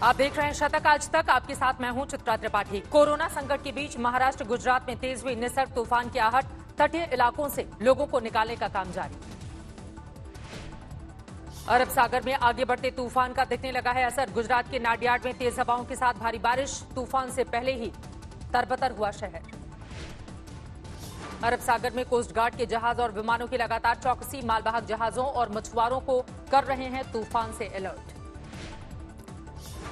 आप देख रहे हैं शतक आज तक। आपके साथ मैं हूं चित्रा त्रिपाठी। कोरोना संकट के बीच महाराष्ट्र गुजरात में तेज हुई निसर्ग तूफान की आहट, तटीय इलाकों से लोगों को निकालने का काम जारी। अरब सागर में आगे बढ़ते तूफान का दिखने लगा है असर। गुजरात के नाडियाड में तेज हवाओं के साथ भारी बारिश, तूफान से पहले ही तरबतर हुआ शहर। अरब सागर में कोस्ट गार्ड के जहाज और विमानों की लगातार चौकसी, मालवाहक जहाजों और मछुआरों को कर रहे हैं तूफान से अलर्ट।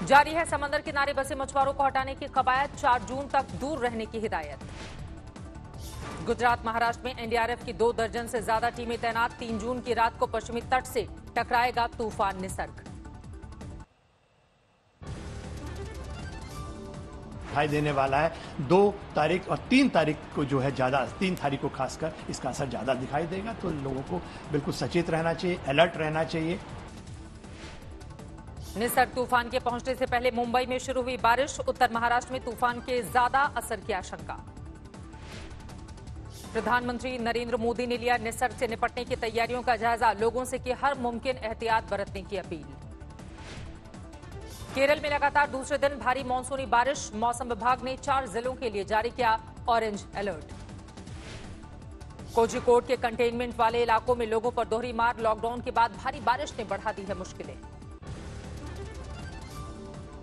जारी है समंदर किनारे बसे मछुआरों को हटाने की कवायद, 4 जून तक दूर रहने की हिदायत। गुजरात महाराष्ट्र में एनडीआरएफ की 2 दर्जन से ज्यादा टीमें तैनात, 3 जून की रात को पश्चिमी तट से टकराएगा तूफान निसर्ग। दिखाई देने वाला है 2 तारीख और 3 तारीख को जो है ज्यादा, 3 तारीख को खासकर इसका असर ज्यादा दिखाई देगा। तो लोगों को बिल्कुल सचेत रहना चाहिए, अलर्ट रहना चाहिए। निसर्ग तूफान के पहुंचने से पहले मुंबई में शुरू हुई बारिश, उत्तर महाराष्ट्र में तूफान के ज्यादा असर की आशंका। प्रधानमंत्री नरेंद्र मोदी ने लिया निसर्ग से निपटने की तैयारियों का जायजा, लोगों से की हर मुमकिन एहतियात बरतने की अपील। केरल में लगातार दूसरे दिन भारी मानसूनी बारिश, मौसम विभाग ने 4 जिलों के लिए जारी किया ऑरेंज अलर्ट। कोझिकोड के कंटेनमेंट वाले इलाकों में लोगों पर दोहरी मार, लॉकडाउन के बाद भारी बारिश ने बढ़ा दी है मुश्किलें।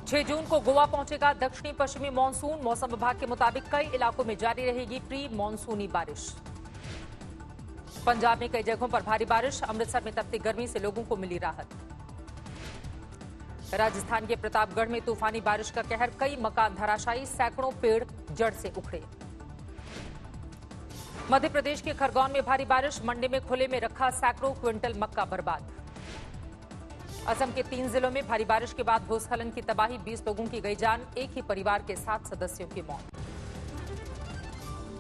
6 जून को गोवा पहुंचेगा दक्षिणी पश्चिमी मानसून, मौसम विभाग के मुताबिक कई इलाकों में जारी रहेगी प्री मानसूनी बारिश। पंजाब में कई जगहों पर भारी बारिश, अमृतसर में तपती गर्मी से लोगों को मिली राहत। राजस्थान के प्रतापगढ़ में तूफानी बारिश का कहर, कई मकान धराशायी, सैकड़ों पेड़ जड़ से उखड़े। मध्य प्रदेश के खरगोन में भारी बारिश, मंडी में खुले में रखा सैकड़ों क्विंटल मक्का बर्बाद। असम के 3 जिलों में भारी बारिश के बाद भूस्खलन की तबाही, 20 लोगों की गई जान, एक ही परिवार के 7 सदस्यों की मौत।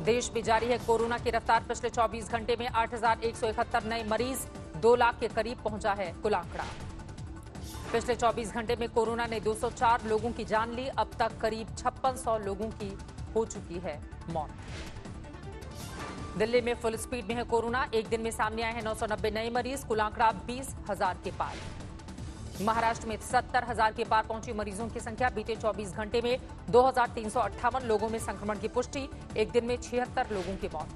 देश में जारी है कोरोना की रफ्तार, पिछले 24 घंटे में 8,171 नए मरीज, 2 लाख के करीब पहुंचा है कुल आंकड़ा। पिछले 24 घंटे में कोरोना ने 204 लोगों की जान ली, अब तक करीब 5600 लोगों की हो चुकी है मौत। दिल्ली में फुल स्पीड में है कोरोना, एक दिन में सामने आए हैं 990 नए मरीज, कुल आंकड़ा 20,000 के पार। महाराष्ट्र में 70,000 के पार पहुंची मरीजों की संख्या, बीते 24 घंटे में 2,358 लोगों में संक्रमण की पुष्टि, एक दिन में 76 लोगों की मौत।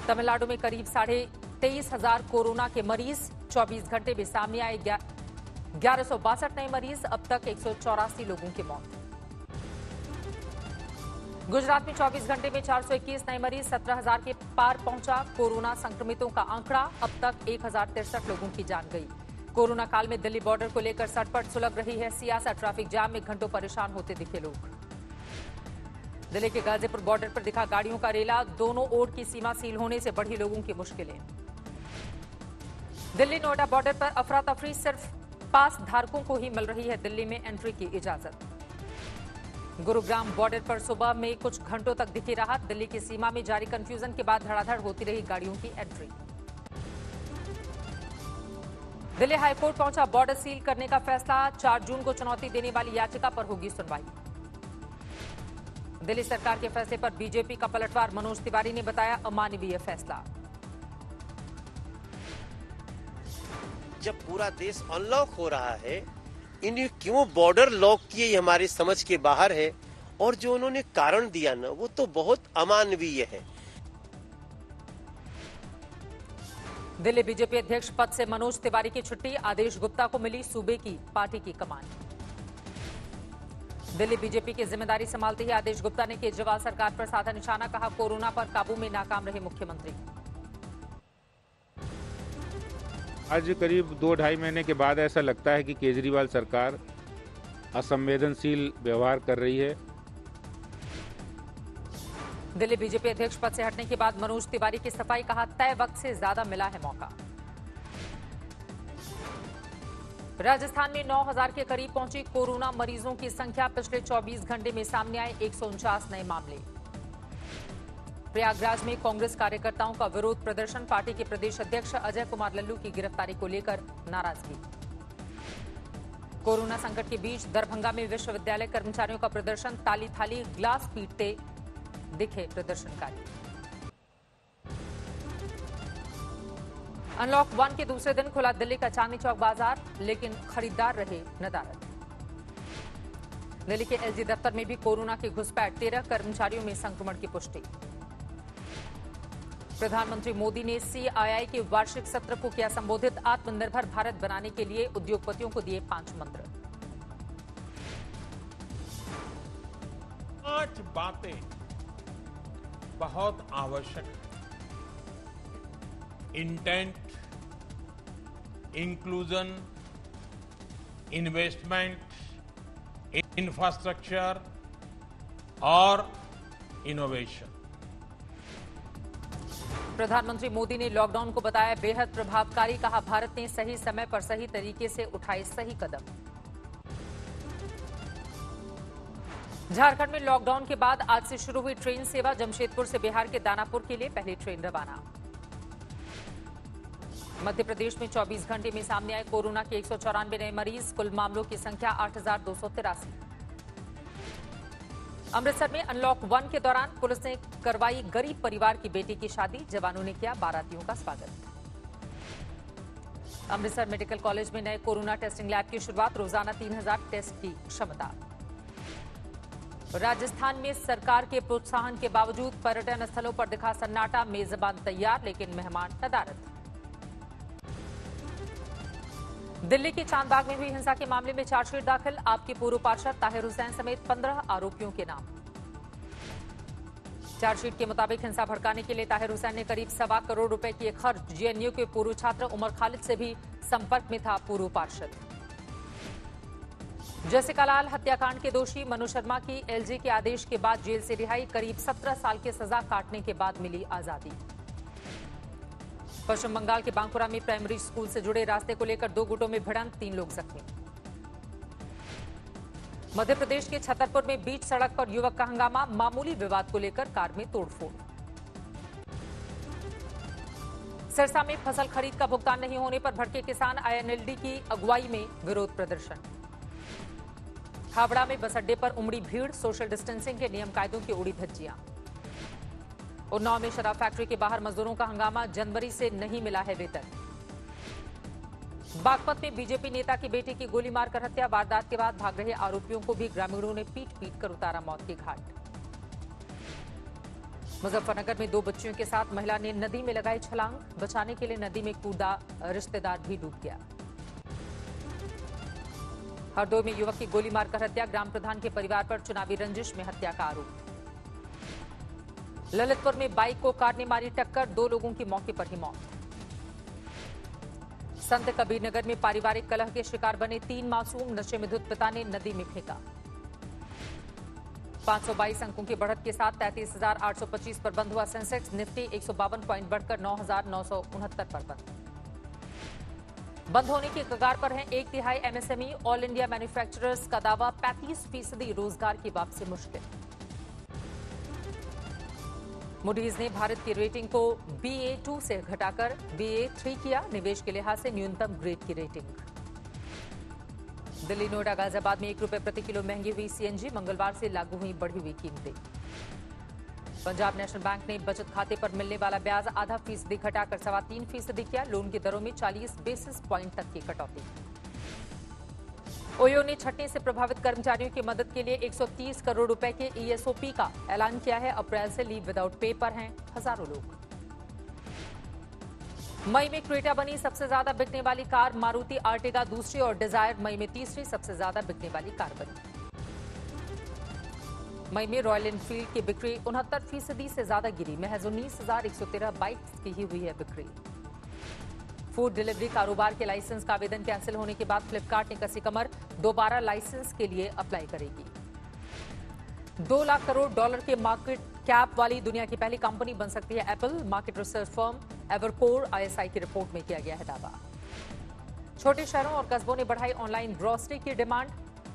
तमिलनाडु में करीब 23,500 कोरोना के मरीज, 24 घंटे में सामने आए 1162 नए मरीज, अब तक 184 लोगों की मौत। गुजरात में 24 घंटे में 421 नए मरीज, 17,000 के पार पहुंचा कोरोना संक्रमितों का आंकड़ा, अब तक 1,063 लोगों की जान गई। कोरोना काल में दिल्ली बॉर्डर को लेकर सटपट सुलग रही है सियासत, ट्रैफिक जाम में घंटों परेशान होते दिखे लोग। दिल्ली के गाजीपुर बॉर्डर पर दिखा गाड़ियों का रेला, दोनों ओर की सीमा सील होने से बढ़ी लोगों की मुश्किलें। दिल्ली नोएडा बॉर्डर पर अफरा तफरी, सिर्फ पास धारकों को ही मिल रही है दिल्ली में एंट्री की इजाजत। गुरुग्राम बॉर्डर पर सुबह में कुछ घंटों तक दिखी राहत, दिल्ली की सीमा में जारी कंफ्यूजन के बाद धड़ाधड़ होती रही गाड़ियों की एंट्री। दिल्ली हाईकोर्ट पहुंचा बॉर्डर सील करने का फैसला, 4 जून को चुनौती देने वाली याचिका पर होगी सुनवाई। दिल्ली सरकार के फैसले पर बीजेपी का पलटवार, मनोज तिवारी ने बताया अमानवीय फैसला। जब पूरा देश अनलॉक हो रहा है, इन्हें क्यों बॉर्डर लॉक किए, ये हमारी समझ के बाहर है। और जो उन्होंने कारण दिया ना, वो तो बहुत अमानवीय है। दिल्ली बीजेपी अध्यक्ष पद से मनोज तिवारी की छुट्टी, आदेश गुप्ता को मिली सूबे की पार्टी की कमान। दिल्ली बीजेपी की जिम्मेदारी संभालते ही आदेश गुप्ता ने केजरीवाल सरकार पर साधा निशाना, कहा कोरोना पर काबू में नाकाम रहे मुख्यमंत्री। आज करीब 2-2.5 महीने के बाद ऐसा लगता है कि केजरीवाल सरकार असंवेदनशील व्यवहार कर रही है। दिल्ली बीजेपी अध्यक्ष पद से हटने के बाद मनोज तिवारी की सफाई, कहा तय वक्त से ज्यादा मिला है मौका। राजस्थान में 9,000 के करीब पहुंची कोरोना मरीजों की संख्या, पिछले 24 घंटे में सामने आए 149 नए मामले। प्रयागराज में कांग्रेस कार्यकर्ताओं का विरोध प्रदर्शन, पार्टी के प्रदेश अध्यक्ष अजय कुमार लल्लू की गिरफ्तारी को लेकर नाराजगी। कोरोना संकट के बीच दरभंगा में विश्वविद्यालय कर्मचारियों का प्रदर्शन, ताली थाली ग्लास पीटते दिखे प्रदर्शनकारी। अनलॉक 1 के दूसरे दिन खुला दिल्ली का चांदनी चौक बाजार, लेकिन खरीदार रहे नदारद। दिल्ली के एलजी दफ्तर में भी कोरोना की घुसपैठ, 13 कर्मचारियों में संक्रमण की पुष्टि। प्रधानमंत्री मोदी ने सीआईआई के वार्षिक सत्र को किया संबोधित, आत्मनिर्भर भारत बनाने के लिए उद्योगपतियों को दिए 5 मंत्र। 5 बातें बहुत आवश्यक है। इंटेंट, इंक्लूजन, इन्वेस्टमेंट, इंफ्रास्ट्रक्चर और इनोवेशन। प्रधानमंत्री मोदी ने लॉकडाउन को बताया बेहद प्रभावकारी, कहा भारत ने सही समय पर सही तरीके से उठाए सही कदम। झारखंड में लॉकडाउन के बाद आज से शुरू हुई ट्रेन सेवा, जमशेदपुर से बिहार के दानापुर के लिए पहली ट्रेन रवाना। मध्य प्रदेश में 24 घंटे में सामने आए कोरोना के 194 नए मरीज, कुल मामलों की संख्या 8,283। अमृतसर में अनलॉक 1 के दौरान पुलिस ने करवाई गरीब परिवार की बेटी की शादी, जवानों ने किया बारातियों का स्वागत। अमृतसर मेडिकल कॉलेज में नए कोरोना टेस्टिंग लैब की शुरुआत, रोजाना 3000 टेस्ट की क्षमता। राजस्थान में सरकार के प्रोत्साहन के बावजूद पर्यटन स्थलों पर दिखा सन्नाटा, मेजबान तैयार लेकिन मेहमान नदारद। दिल्ली के चांदबाग में हुई हिंसा के मामले में चार्जशीट दाखिल, आपके पूर्व पार्षद ताहिर हुसैन समेत 15 आरोपियों के नाम। चार्जशीट के मुताबिक हिंसा भड़काने के लिए ताहिर हुसैन ने करीब 1.25 करोड़ रुपए किए खर्च। जेएनयू के पूर्व छात्र उमर खालिद से भी संपर्क में था पूर्व पार्षद। जैसिका लाल हत्याकांड के दोषी मनु शर्मा की एलजी के आदेश के बाद जेल से रिहाई, करीब 17 साल की सजा काटने के बाद मिली आजादी। पश्चिम बंगाल के बांकुरा में प्राइमरी स्कूल से जुड़े रास्ते को लेकर 2 गुटों में भिड़ंत, 3 लोग जख्मी। मध्य प्रदेश के छतरपुर में बीच सड़क पर युवक का हंगामा, मामूली विवाद को लेकर कार में तोड़फोड़। सिरसा में फसल खरीद का भुगतान नहीं होने पर भड़के किसान, आईएनएलडी की अगुवाई में विरोध प्रदर्शन। हावड़ा में बस अड्डे पर उमड़ी भीड़, सोशल डिस्टेंसिंग के नियम कायदों की उड़ी धज्जियां। उन्नाव में शराब फैक्ट्री के बाहर मजदूरों का हंगामा, जनवरी से नहीं मिला है वेतन। बागपत में बीजेपी नेता की बेटी की गोली मारकर हत्या, वारदात के बाद भाग रहे आरोपियों को भी ग्रामीणों ने पीट कर उतारा मौत के घाट। मुजफ्फरनगर में 2 बच्चियों के साथ महिला ने नदी में लगाई छलांग, बचाने के लिए नदी में कूदा, रिश्तेदार भी डूब गया। हरदोई में युवक की गोली मारकर हत्या, ग्राम प्रधान के परिवार पर चुनावी रंजिश में हत्या का आरोप। ललितपुर में बाइक को कार ने मारी टक्कर, 2 लोगों की मौके पर ही मौत। संत कबीरनगर में पारिवारिक कलह के शिकार बने 3 मासूम, नशे में धुत पिता ने नदी में फेंका। 522 अंकों की बढ़त के साथ 33,825 पर बंद हुआ सेंसेक्स, निफ्टी 152 पॉइंट बढ़कर 9,969 पर बंद होने की कगार पर है 1/3 एमएसएमई। ऑल इंडिया मैन्युफैक्चरर्स का दावा, 35% रोजगार की वापसी मुश्किल। मूडीज ने भारत की रेटिंग को BA2 से घटाकर BA3 किया, निवेश के लिहाज से न्यूनतम ग्रेड की रेटिंग। दिल्ली, नोएडा, गाजियाबाद में 1 रुपए प्रति किलो महंगी हुई सीएनजी, मंगलवार से लागू हुई बढ़ी हुई कीमतें। पंजाब नेशनल बैंक ने बचत खाते पर मिलने वाला ब्याज आधा फीसदी घटाकर 3.25% किया, लोन की दरों में 40 बेसिस प्वाइंट तक की कटौती। ओयो ने छंटनी से प्रभावित कर्मचारियों की मदद के लिए 130 करोड़ रुपए के ESOP का ऐलान किया है। अप्रैल से लीव विदाउट पे पर हैं हजारों लोग। मई में क्रेटा बनी सबसे ज्यादा बिकने वाली कार, मारुति आर्टिगा दूसरी और डिजायर मई में तीसरी सबसे ज्यादा बिकने वाली कार बनी। मई में रॉयल एनफील्ड की बिक्री 69% से ज्यादा गिरी, महज 19,113 बाइक्स की ही हुई है बिक्री। फूड डिलीवरी कारोबार के लाइसेंस का आवेदन कैंसिल होने के बाद फ्लिपकार्ट ने कसी कमर, दोबारा लाइसेंस के लिए अप्लाई करेगी। $2 लाख करोड़ के मार्केट कैप वाली दुनिया की पहली कंपनी बन सकती है Apple, market research firm Evercore ISI की रिपोर्ट में किया गया है दावा। छोटे शहरों और कस्बों ने बढ़ाई ऑनलाइन ग्रोसरी की डिमांड,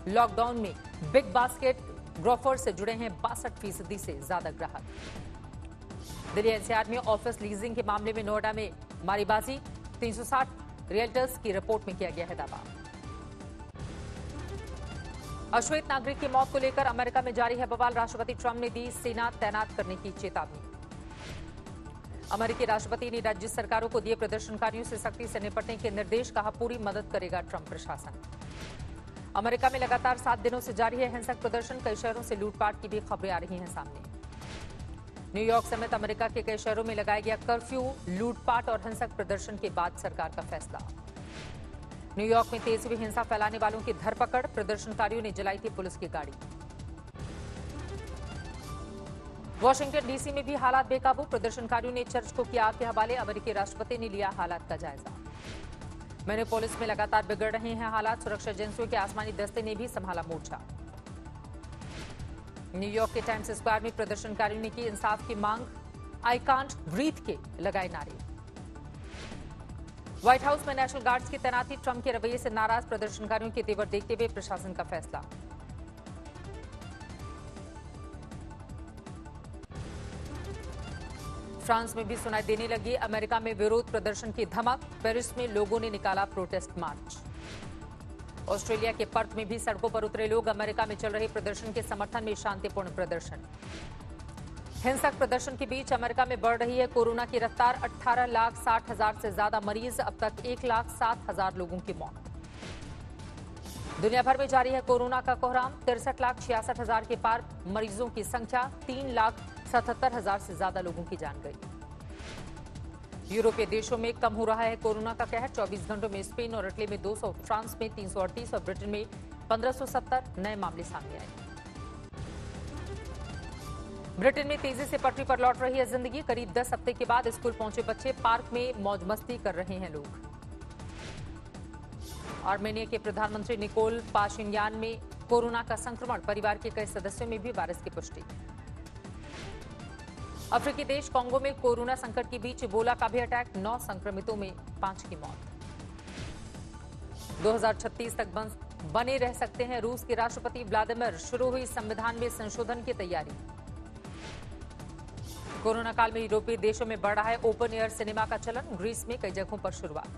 लॉकडाउन में बिग बास्केट ग्रोफर से जुड़े हैं 62% से ज्यादा ग्राहक। दिल्ली NCR में ऑफिस लीजिंग के मामले में नोएडा में मारीबाजी, 360 रियल्टर्स की रिपोर्ट में किया गया है दावा। अश्वेत नागरिक की मौत को लेकर अमेरिका में जारी है बवाल, राष्ट्रपति ट्रंप ने दी सेना तैनात करने की चेतावनी। अमेरिकी राष्ट्रपति ने राज्य सरकारों को दिए प्रदर्शनकारियों से सख्ती से निपटने के निर्देश, कहा पूरी मदद करेगा ट्रंप प्रशासन। अमेरिका में लगातार 7 दिनों से जारी है हिंसक प्रदर्शन। कई शहरों से लूटपाट की भी खबरें आ रही हैं सामने। न्यूयॉर्क समेत अमेरिका के कई शहरों में लगाया गया कर्फ्यू। लूटपाट और हिंसक प्रदर्शन के बाद सरकार का फैसला। न्यूयॉर्क में तेज हुई हिंसा फैलाने वालों की धरपकड़। प्रदर्शनकारियों ने जलाई थी पुलिस की गाड़ी। वॉशिंगटन डीसी में भी हालात बेकाबू। प्रदर्शनकारियों ने चर्च को किया आग के हवाले। अमेरिकी राष्ट्रपति ने लिया हालात का जायजा। मिनेपोलिस में लगातार बिगड़ रहे हैं हालात। सुरक्षा एजेंसियों के आसमानी दस्ते ने भी संभाला मोर्चा। न्यूयॉर्क के टाइम्स स्क्वायर में प्रदर्शनकारियों ने की इंसाफ की मांग। आई कांट ब्रीथ के लगाए नारे। व्हाइट हाउस में नेशनल गार्ड्स की तैनाती। ट्रंप के रवैये से नाराज प्रदर्शनकारियों के तेवर देखते हुए प्रशासन का फैसला। फ्रांस में भी सुनाई देने लगी अमेरिका में विरोध प्रदर्शन की धमक। पेरिस में लोगों ने निकाला प्रोटेस्ट मार्च। ऑस्ट्रेलिया के पर्थ में भी सड़कों पर उतरे लोग। अमेरिका में चल रहे प्रदर्शन के समर्थन में शांतिपूर्ण प्रदर्शन। हिंसक प्रदर्शन के बीच अमेरिका में बढ़ रही है कोरोना की रफ्तार। 18,60,000 से ज्यादा मरीज। अब तक 1,07,000 लोगों की मौत। दुनिया भर में जारी है कोरोना का कोहराम। 63,66,000 के पार मरीजों की संख्या। 3,77,000 से ज्यादा लोगों की जान गई। यूरोपीय देशों में कम हो रहा है कोरोना का कहर। 24 घंटों में स्पेन और इटली में 200, फ्रांस में 338 और ब्रिटेन में 1570 नए मामले सामने आए। ब्रिटेन में तेजी से पटरी पर लौट रही है जिंदगी। करीब 10 हफ्ते के बाद स्कूल पहुंचे बच्चे। पार्क में मौज मस्ती कर रहे हैं लोग। आर्मेनिया के प्रधानमंत्री निकोल पाशिन्यान में कोरोना का संक्रमण। परिवार के कई सदस्यों में भी वायरस की पुष्टि। अफ्रीकी देश कांगो में कोरोना संकट के बीच इबोला का भी अटैक। 9 संक्रमितों में 5 की मौत। 2036 तक बने रह सकते हैं रूस के राष्ट्रपति व्लादिमीर। शुरू हुई संविधान में संशोधन की तैयारी। कोरोना काल में यूरोपीय देशों में बढ़ रहा है ओपन एयर सिनेमा का चलन। ग्रीस में कई जगहों पर शुरुआत।